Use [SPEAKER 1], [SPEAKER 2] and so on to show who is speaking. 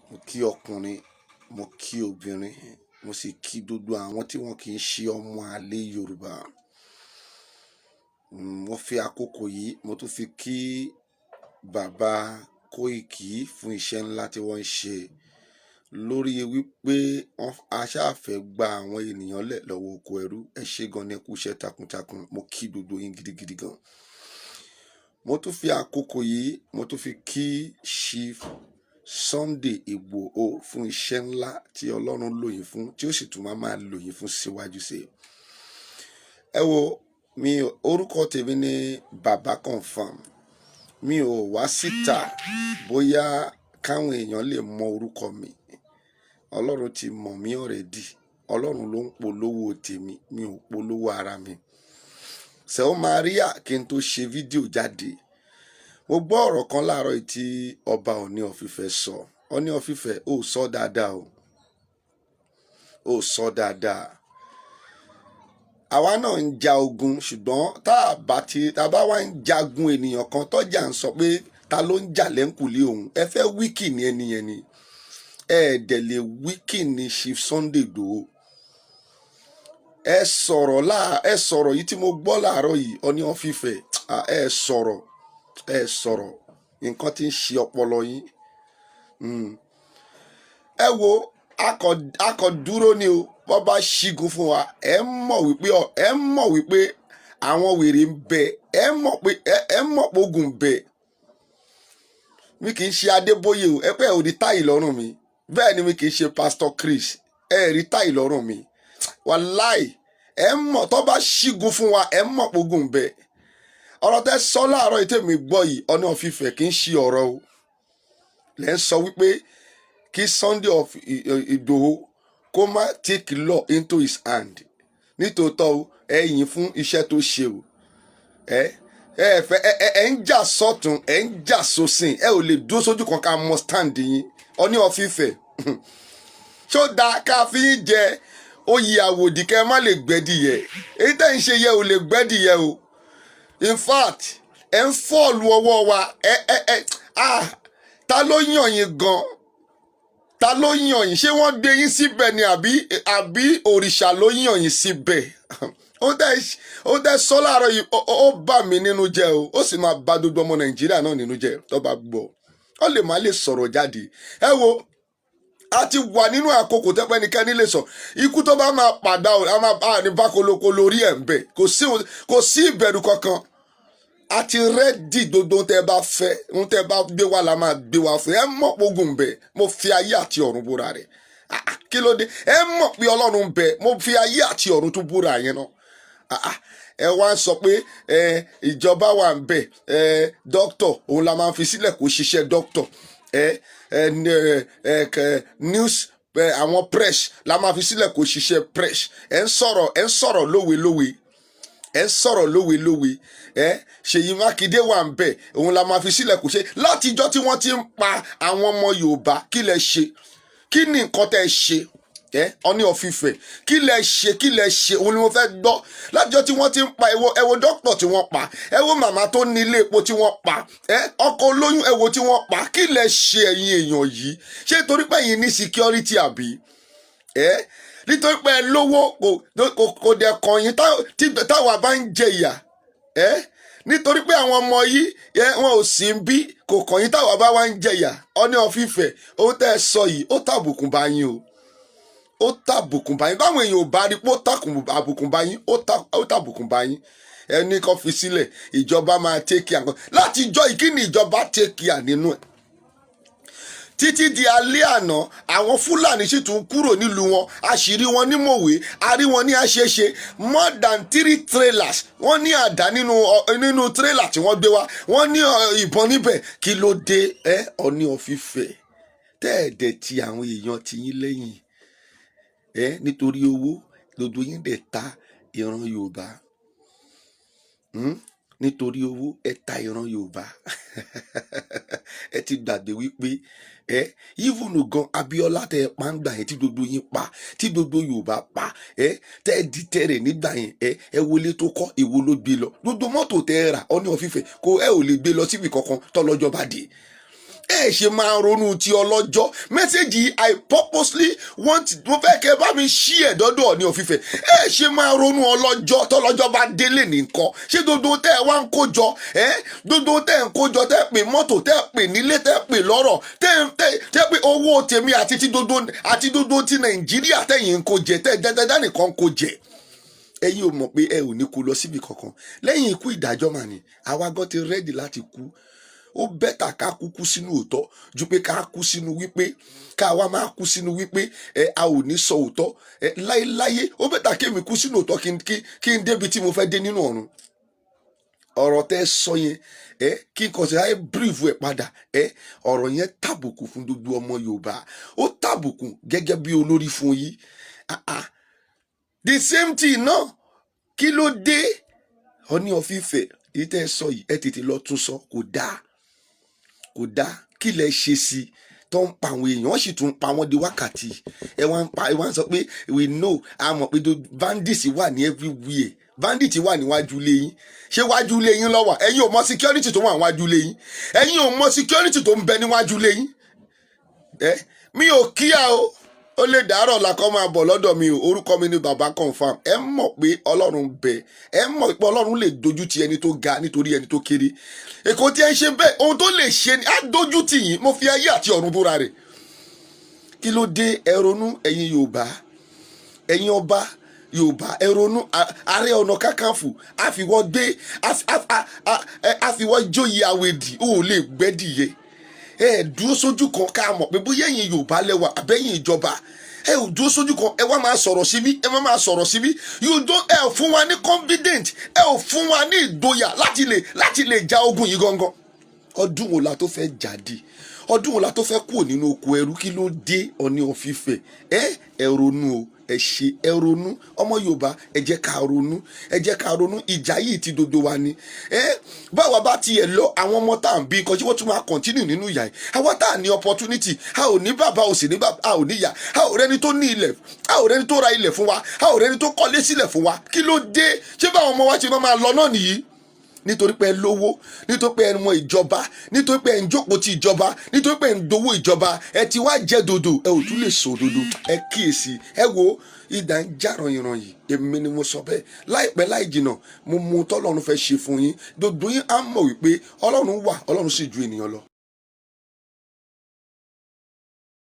[SPEAKER 1] mo kí ọkùnrin, mo kí obìnrin, mo sì kí gbogbo àwọn tí wọn kì í ṣe ọmọ àlè Yorùbá. Mo fi àkókò yìí mo tún fi kí bàbá Kóìkì fún iṣẹ́ ńlá tí wọ́n ń ṣe lórí wípé a ṣáà fẹ́ gba àwọn ènìyàn lẹ̀ lọ́wọ́ oko ẹrú. Ẹ ṣé gan ni ẹ kú iṣẹ́ takuntakun, mo kí gbogbo yín gidigidi gan. Mo tún fi àkókò yìí mo tún fi kí Chief Sunday Igboho fún iṣẹ́ ńlá tí Ọlọ́run lò yín fún, tí ó sì tún máa lò yín fún síwájú sí. Ẹ wo, orúkọ tèmi ni Baba Confirm. Mi ò wá síta bóyá káwọn èèyàn lè mọ orúkọ mi. Ọlọ́run ti mọ̀ mí already. Ọlọ́run ló ń polówó tèmi, mi ò polówó ara mi. Ṣé ó máa rí à kí n tó ṣe fídíò jáde? Mo gbọ́ ọ̀rọ̀ kan láàárọ̀ yìí tí ọba Ọọ̀ni of Ifẹ̀ sọ. Ọọ̀ni of Ifẹ̀ ó sọ dáadáa o. Ó sọ dáadáa. Àwa náà ń ja ogun, ṣùgbọ́n tá a bá wá ń jagun ènìyàn kan tọ́jà ń sọ pé ta ló ń jà lẹ́ńkùlé òun. Ẹ fẹ́ wíkì ní ẹni yẹn ni. Ẹ dẹ̀ lè wíkì ní Chief Sunday Igboho. Ẹ sọ̀rọ̀ yìí tí mo gbọ́ láàárọ̀ yìí, Ọọ̀ni of Ifẹ̀, ẹ sọ̀rọ̀ nǹkan tí ń ṣe ọpọlọ yín. Ẹ wo, akọ dúró ni o, wọ́n bá ṣígun fún wa. Ẹ mọ̀ wípé àwọn wèrè ń bẹ. Ẹ mọ̀ pé ogun ń bẹ. Mi kì í ṣe Adébóyè o, ẹ pé ò rí táì lọ́rùn mi. Bẹ́ẹ̀ ni mi kì í ṣe Pastor Chris, ẹ rí táì lọ́rùn mi. Wàláì, ẹ mọ̀ tó bá ṣígun fún wa, ẹ mọ̀ pé ogun ń bẹ. Ọ̀rọ̀ tẹ́ sọ láàárọ̀ yìí tèmi gbọ́ yìí, Ọọ̀ni of Ifẹ̀ kì í ṣe ọ̀rọ̀ o. Lẹ́ ń sọ wípé kí Sunday of Igboho kó má take law into his hand. Nítòótọ́ o, ẹ yìn fún iṣẹ́ tó ṣe o. Ẹ ń jà sọ́tún, ẹ ń jà sósìn, ẹ ò lè dúró sójú kan ká mọ stand yín. Ọọ̀ni of Ifẹ̀ ṣó dáa ká fi yín jẹ oyè àwòdì kẹ́ má lè gbẹ́dìyẹ. Èyí tẹ́ ń ṣe yẹ ò lè gbẹ́dìyẹ o. In fact, ẹ ń fọ́ọ̀lù ọwọ́ wa. Ta ló yàn yín gan? Ta ló yàn yín? Ṣé wọ́n gbé yín síbẹ̀ ni àbí òrìṣà ló yàn yín síbẹ̀? Ó dẹ́ sọ láàárọ̀ yìí, ó bà mí nínú jẹ́ o. Ó sì máa bà gbogbo ọmọ Nàìjíríà náà nínú jẹ́ tó bá gbọ́. Ó lè má lè sọ̀rọ̀ jáde. Ẹ wo, a ti wà nínú àkókò tẹ́pẹ́ nìkẹ́ni lè sọ. Ikú tó bá máa padà a máa bá ní bákoloko lórí ẹ̀ ń bẹ̀. Kò sí ìbẹ̀rù kankan. A ti rẹ́dì gbogbo tẹ́ bá fẹ́, ohun tẹ́ bá gbé wá la máa gbé wá fún. Ẹ mọ̀ pé ogun ń bẹ, mo fi ayé àti ọ̀run búra rẹ̀. Kí ló dé? Ẹ mọ̀ pé Ọlọ́run ń bẹ, mo fi ayé àti ọ̀run tún búra yẹn náà. Ẹ wá sọ pé ìjọba wà ń bẹ, dókítọ̀ òun la máa fi sílẹ̀ kó ṣiṣẹ́ dókítọ̀. News àwọn press la máa fi sílẹ̀ kó ṣiṣẹ́ press. Ẹ ń sọ̀rọ̀ lówe. Ẹ ń sọ̀rọ̀ lówe. Ṣèyí Mákindé wà ń bẹ̀, òun la máa fi sílẹ̀ kó ṣe. Látijọ́ tí wọ́n ti ń pa àwọn ọmọ Yorùbá, kí lẹ ṣe? Kí ni nǹkan tẹ́ ṣe? Ọọ̀ni of Ifẹ̀, kí lẹ ṣe? Òun ni mo fẹ́ gbọ́. Látijọ́ tí wọ́n ti ń pa, ẹ wo dókítà tí wọ́n pa, ẹ wo màmá tó ní ilé epo tí wọ́n pa, ọkọ olóyún ẹ wo tí wọ́n pa. Kí lẹ ṣe ẹ̀yin èèyàn yìí? Ṣé torí pé ẹ̀yin ní security àbí? Nítorí pé ẹ lówó kò dẹ̀ kàn yín táwa bá ń jẹ ìyà. Nítorí pé àwọn ọmọ yìí wọn ò sí ń bí, kò kàn yín táwa bá wá ń jẹ ìyà. Ọọ̀ni of Ifẹ̀, ohun tẹ́ ẹ sọ yìí ó tàbùkùn bá yín o. Ó tàbùkùn bá yín. Báwọn èèyàn ò bá rí pé ó tàbùkùn bá yín, ó tàbùkùn bá yín. Ẹni kan fi sílẹ̀, ìjọba máa take care. Láti jọ ìkíni ìjọba take care nínú ẹ̀. Títí di alẹ́ àná, àwọn Fúlàní sì tún kúrò nílùú wọn. Àṣírí wọn ní Mòwe, a rí wọn ní Àṣeṣe. More than 3 trailers. Wọ́n ní àdá nínú trailer tí wọ́n gbé wá. Wọ́n ní ìbọn níbẹ̀. Kí ló dé? Ọọ̀ni of Ifẹ̀, tẹ́ẹ̀dẹ̀ ti àwọn èèyàn ti yín lẹ́yìn. Nítorí owó gbogbo yín dẹ̀ ta ìran Yorùbá. Nítorí owó ẹ ta ìran Yorùbá. Ẹ ti gbàgbé wípé even gan Abíọ́lá tẹ pa ń gbà yẹn tí gbogbo yín pa, tí gbogbo Yorùbá pa, tẹ di tẹrẹ nígbà yẹn, ẹ wọlé tó kọ́, èwo ló gbé lọ? Gbogbo mọ́tò tẹ rà, Ọọ̀ni of Ifẹ̀, ẹ ò lè gbé lọ síbi kankan tọ́lọ́jọ́ bá dé. ẹ ṣe máa ronú ti ọlọ́jọ́. Mẹ́sẹ̀gì I purposely want mo fẹ́ kẹ́ bá mi ṣí ẹ̀ dọ́dọ̀ Ọọ̀ni of Ifẹ̀. Ẹ ṣe máa ronú ọlọ́jọ́ tọ́lọ́jọ́ bá délé nìkan. Ṣé dodo tẹ́ ẹ wá ń kójọ dodo tẹ́ ẹ ń kójọ tẹ́ ẹ pè mọ́tò tẹ́ ẹ pè nílé tẹ́ ẹ pè lọ́rọ̀ tẹ́ ẹ pè owó tèmi àti ti dodo ti Nàìjíríà tẹ́yìn ń kó jẹ tẹ́ ẹ dáadáa nìkan kó jẹ. Ẹ̀yin ò mọ̀ pé ẹ ò ní kú lọ síbi kankan. Lẹ́yìn ikú ìdájọ́ mà ní àwa gan ti rẹ́dì láti kú. Ó bẹ́tà ká kúkú sínú òótọ́ ju pé ká kú sínú wípé ká wá máa kú sínú wípé a ò ní sọ òótọ́ láéláyé. Ó bẹ́tà kémi kú sínú òótọ́ kí n débi tí mo fẹ́ dé nínú ọ̀run. Ọ̀rọ̀ tẹ́ sọ yẹn kí n kàn sí ayé brief ẹ̀ padà ọ̀rọ̀ yẹn tàbùkù fún gbogbo ọmọ Yorùbá. Ó tàbùkù gẹ́gẹ́ bí olórí fún yín. The same thing náà kí ló dé Ọọ̀ni of Ifẹ̀ èyí tẹ́ sọ yìí ẹ tètè lọ tún sọ kò dáa kí lẹ ṣe sí tó ń pa àwọn èèyàn wọ́n sì tún pa wọ́n di wákàtí ẹ wá ń sọ pé we know a mọ̀ pé bandits wà ní everywhere. Bandit wà níwájú ilé yín. Ṣé wájú ilé yín ló wà? Ẹ̀yin ò mọ̀ security tó wà níwájú ilé yín. Ẹ̀yin ò mọ̀ security tó ń bẹ níwájú ilé yín. Mi ò kíyà o. Ó lè dàárọ̀ la kọ́ máa bọ̀ lọ́dọ̀ mi o. Orúkọ mi ni Baba Confirm. Ẹ mọ̀ pé Ọlọ́run bẹ. Ẹ mọ̀ pé Ọlọ́run lè dojú ti ẹni tó ga nítorí ẹni tó kéré. Èkó tí ẹ ń ṣe bẹ́ẹ̀ ohun tó lè ṣe ni á dojú tì yín. Mo fi ayé àti ọ̀run búra rẹ̀. Kí ló dé ẹ ronú ẹ̀yin Yorùbá? Ẹ̀yin ọba Yorùbá ẹ ronú. Ààrẹ Ọ̀nà Kakanfò àfiwọ́ jóyè àwẹ̀dì ó lè gbẹ́dìyẹ. Ẹ dúró sójú kan ká mọ̀ pé bóyá ẹ̀yin Yorùbá lẹ́wà àbẹ́yìn ìjọba. Ẹ ò dúró sójú kan ẹ wá máa sọ̀rọ̀ síbí ẹ má máa sọ̀rọ̀ síbí. Ẹ ò fún wa ní confident ẹ ò fún wa ní ìgboyà láti lè ja ogun yìí gangan. Ọdún wo la tó fẹ́ jáde? Ọdún wo la tó fẹ́ kúrò nínú oko ẹrú? Kí ló dé Ọọ̀ni of Ifẹ̀? Ẹ ronú o. Ẹ ronú ọmọ Yorùbá ẹ jẹ́ ká ronú ìjà yìí ti dodo wa ni. Báwa bá tiẹ̀ lọ àwọn ọmọ tá à ń bí nǹkan tí wọ́n tún máa continue nínú ìyà yìí. Àwa tá à ní opportunity a ò ní bàbá ò sì ní bàbá a ò ní ìyá a ò rẹni tó ní ilẹ̀ a ò rẹni tó ra ilẹ̀ fún wa a ò rẹni tó kọ́lé sílẹ̀ fún wa. Kí ló dé? Ṣé báwọn ọmọ wa ṣe máa lọ náà nìyí? Nítorí pé ẹ lówó, nítorí pé ẹ mọ ìjọba, nítorí pé ẹ ń jókòó ti ìjọba, nítorí pé ẹ ń dowó ìjọba, ẹ ti wá jẹ dodo, ẹ ò tún lè sọ dodo. Ẹ kíyèsí, ẹ wo ìdá ń já ranyìnranyìn, èmi ni mo sọ bẹ́ẹ̀. Láìpẹ́ láì jìnà mo mú tọ́lọ́run fẹ́ ṣe fún yín. Dodo yín á mọ̀ wípé Ọlọ́run wà, Ọlọ́run sì ju ènìyàn lọ.